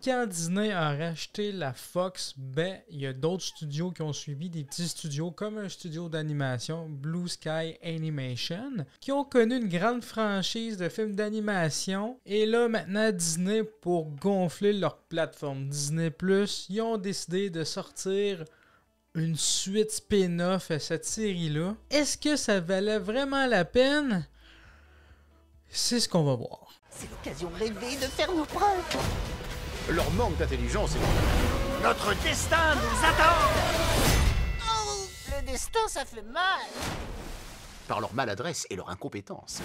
quand Disney a racheté la Fox, ben, il y a d'autres studios qui ont suivi, des petits studios comme un studio d'animation, Blue Sky Animation, qui ont connu une grande franchise de films d'animation. Et là, maintenant, Disney, pour gonfler leur plateforme Disney+, ils ont décidé de sortir une suite spin-off à cette série-là. Est-ce que ça valait vraiment la peine? C'est ce qu'on va voir. C'est l'occasion rêvée de faire nos preuves. Leur manque d'intelligence est... Notre destin nous attend. Oh, le destin, ça fait mal. par leur maladresse et leur incompétence.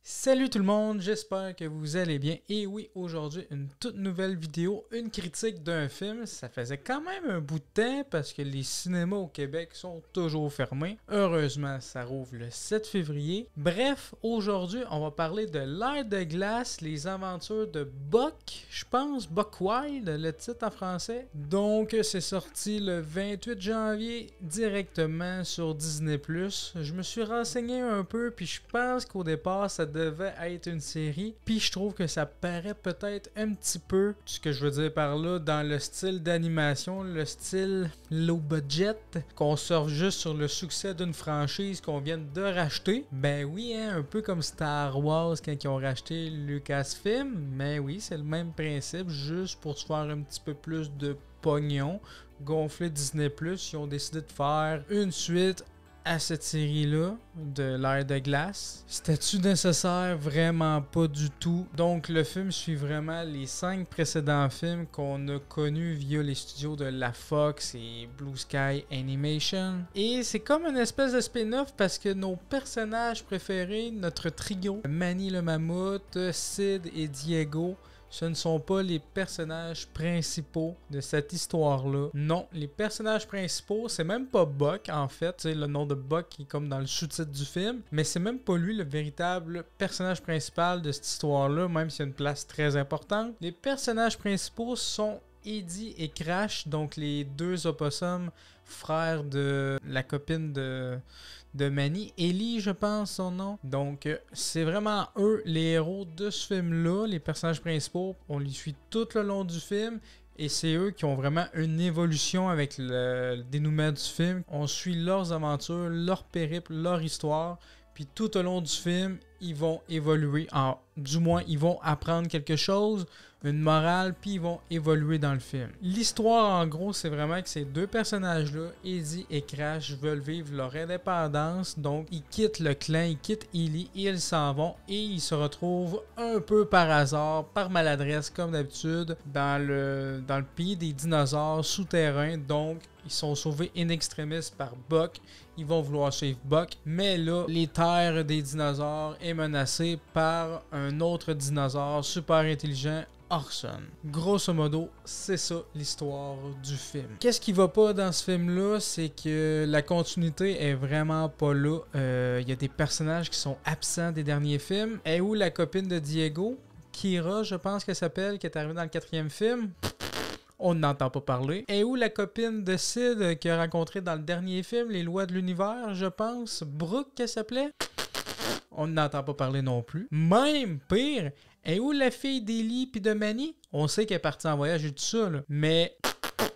Salut tout le monde, j'espère que vous allez bien. Et oui, aujourd'hui, une toute nouvelle vidéo, une critique d'un film. Ça faisait quand même un bout de temps parce que les cinémas au Québec sont toujours fermés. Heureusement, ça rouvre le 7 février. Bref, aujourd'hui, on va parler de L'Air de glace, les aventures de Buck, je pense, Buck Wild, le titre en français. Donc, c'est sorti le 28 janvier directement sur Disney+. Je me suis renseigné un peu, puis je pense qu'au départ, ça devait être une série, puis je trouve que ça paraît peut-être un petit peu, ce que je veux dire par là, dans le style d'animation, le style low budget, qu'on surfe juste sur le succès d'une franchise qu'on vient de racheter. Ben oui, hein, un peu comme Star Wars quand ils ont racheté Lucasfilm, mais oui, c'est le même principe, juste pour se faire un petit peu plus de pognon, gonfler Disney+, ils ont décidé de faire une suite à cette série-là de L'Air de glace. C'était-tu nécessaire? Vraiment pas du tout. Donc le film suit vraiment les 5 précédents films qu'on a connus via les studios de la Fox et Blue Sky Animation. Et c'est comme une espèce de spin-off parce que nos personnages préférés, notre trio, Manny le mammouth, Sid et Diego, ce ne sont pas les personnages principaux de cette histoire-là. Non, les personnages principaux, c'est même pas Buck, en fait. C'est le nom de Buck qui est comme dans le sous-titre du film. Mais c'est même pas lui le véritable personnage principal de cette histoire-là, même s'il y a une place très importante. Les personnages principaux sont Eddie et Crash, donc les deux opossums, frères de la copine de Manny, Ellie je pense son nom. Donc c'est vraiment eux les héros de ce film-là, les personnages principaux. On les suit tout le long du film et c'est eux qui ont vraiment une évolution avec le dénouement du film. On suit leurs aventures, leur périple, leur histoire. Puis tout au long du film, ils vont évoluer. Du moins, ils vont apprendre quelque chose, une morale, puis ils vont évoluer dans le film. L'histoire, en gros, c'est vraiment que ces deux personnages-là, Eddie et Crash, veulent vivre leur indépendance. Donc, ils quittent le clan, ils quittent Ellie, et ils s'en vont. Et ils se retrouvent un peu par hasard, par maladresse, comme d'habitude, dans le pays des dinosaures souterrains. Donc, ils sont sauvés in extremis par Buck. Ils vont vouloir suivre Buck. Mais là, les terres des dinosaures est menacée par un autre dinosaure super intelligent, Orson. Grosso modo, c'est ça l'histoire du film. Qu'est-ce qui va pas dans ce film-là? C'est que la continuité est vraiment pas là. Y a des personnages qui sont absents des derniers films. Et où la copine de Diego? Kira, je pense qu'elle s'appelle, qui est arrivée dans le 4e film. On n'entend pas parler. Et où la copine de Sid qu'il a rencontrée dans le dernier film, Les Lois de l'Univers, je pense, Brooke qu'elle s'appelait? On n'entend pas parler non plus. Même pire, et où la fille d'Ellie puis de Manny? On sait qu'elle est partie en voyage et tout ça, là. Mais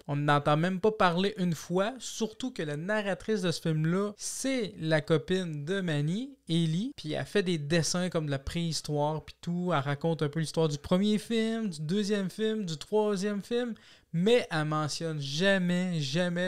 on n'entend même pas parler une fois, surtout que la narratrice de ce film-là, c'est la copine de Manny, Ellie, puis elle fait des dessins comme de la préhistoire puis tout, elle raconte un peu l'histoire du premier film, du deuxième film, du troisième film, mais elle mentionne jamais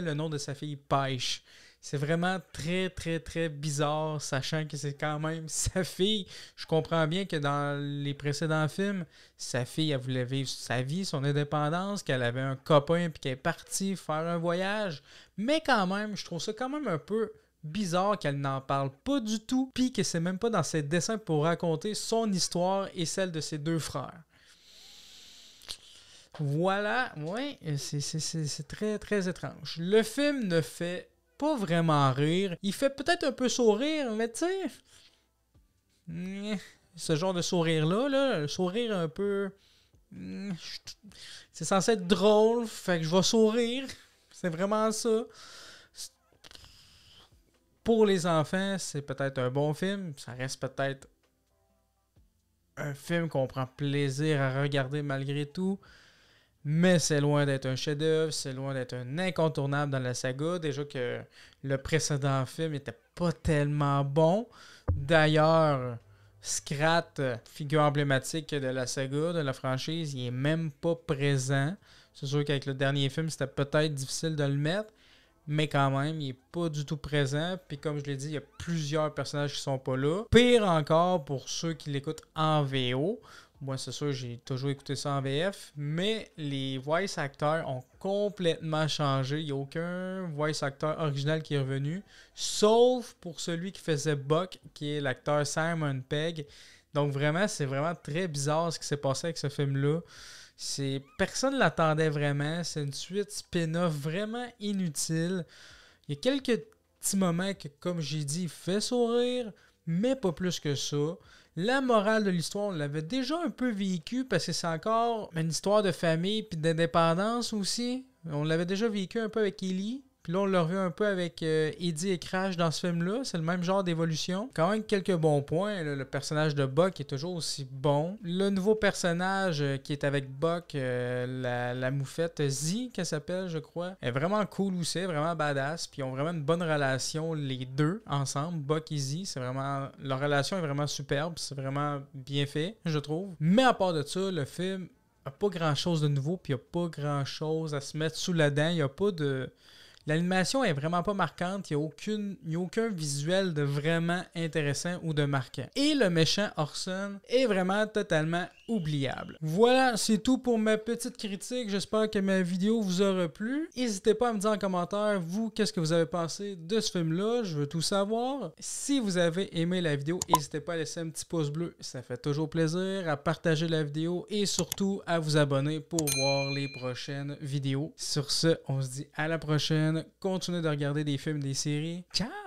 le nom de sa fille Pêche. C'est vraiment très, très, très bizarre, sachant que c'est quand même sa fille. Je comprends bien que dans les précédents films, sa fille, elle voulait vivre sa vie, son indépendance, qu'elle avait un copain puis qu'elle est partie faire un voyage. Mais quand même, je trouve ça quand même un peu bizarre qu'elle n'en parle pas du tout, puis que c'est même pas dans ses dessins pour raconter son histoire et celle de ses deux frères. Voilà, ouais, c'est très, très étrange. Le film ne fait pas vraiment rire. Il fait peut-être un peu sourire, mais tu sais, ce genre de sourire-là, le sourire un peu... C'est censé être drôle, fait que je vais sourire. C'est vraiment ça. Pour les enfants, c'est peut-être un bon film. Ça reste peut-être un film qu'on prend plaisir à regarder malgré tout. Mais c'est loin d'être un chef-d'œuvre, c'est loin d'être un incontournable dans la saga. Déjà que le précédent film n'était pas tellement bon. D'ailleurs, Scrat, figure emblématique de la saga, de la franchise, il est même pas présent. C'est sûr qu'avec le dernier film, c'était peut-être difficile de le mettre, mais quand même, il est pas du tout présent. Puis comme je l'ai dit, il y a plusieurs personnages qui sont pas là. Pire encore pour ceux qui l'écoutent en VO. Moi, c'est sûr, j'ai toujours écouté ça en VF, mais les voice acteurs ont complètement changé. Il n'y a aucun voice acteur original qui est revenu, sauf pour celui qui faisait Buck, qui est l'acteur Simon Pegg. Donc vraiment, c'est vraiment très bizarre ce qui s'est passé avec ce film-là. Personne ne l'attendait vraiment. C'est une suite spin-off vraiment inutile. Il y a quelques petits moments que, comme j'ai dit, fait sourire, mais pas plus que ça. La morale de l'histoire, on l'avait déjà un peu vécu parce que c'est encore une histoire de famille puis d'indépendance aussi. On l'avait déjà vécu un peu avec Ellie. Puis là, on l'a revu un peu avec Eddie et Crash dans ce film-là. C'est le même genre d'évolution. Quand même quelques bons points. Là, le personnage de Buck est toujours aussi bon. Le nouveau personnage qui est avec Buck, la moufette Z, qu'elle s'appelle, je crois, est vraiment cool aussi, vraiment badass. Puis ils ont vraiment une bonne relation, les deux, ensemble. Buck et Z, leur relation est vraiment superbe. C'est vraiment bien fait, je trouve. Mais à part de ça, le film n'a pas grand-chose de nouveau. Puis il n'y a pas grand-chose à se mettre sous la dent. Il n'y a pas de... L'animation est vraiment pas marquante, il n'y a aucun visuel de vraiment intéressant ou de marquant. Et le méchant Orson est vraiment totalement oubliable. Voilà, c'est tout pour ma petite critique. J'espère que ma vidéo vous aura plu. N'hésitez pas à me dire en commentaire, vous, qu'est-ce que vous avez pensé de ce film-là. Je veux tout savoir. Si vous avez aimé la vidéo, n'hésitez pas à laisser un petit pouce bleu. Ça fait toujours plaisir. À partager la vidéo et surtout à vous abonner pour voir les prochaines vidéos. Sur ce, on se dit à la prochaine. Continuez de regarder des films, des séries. Ciao!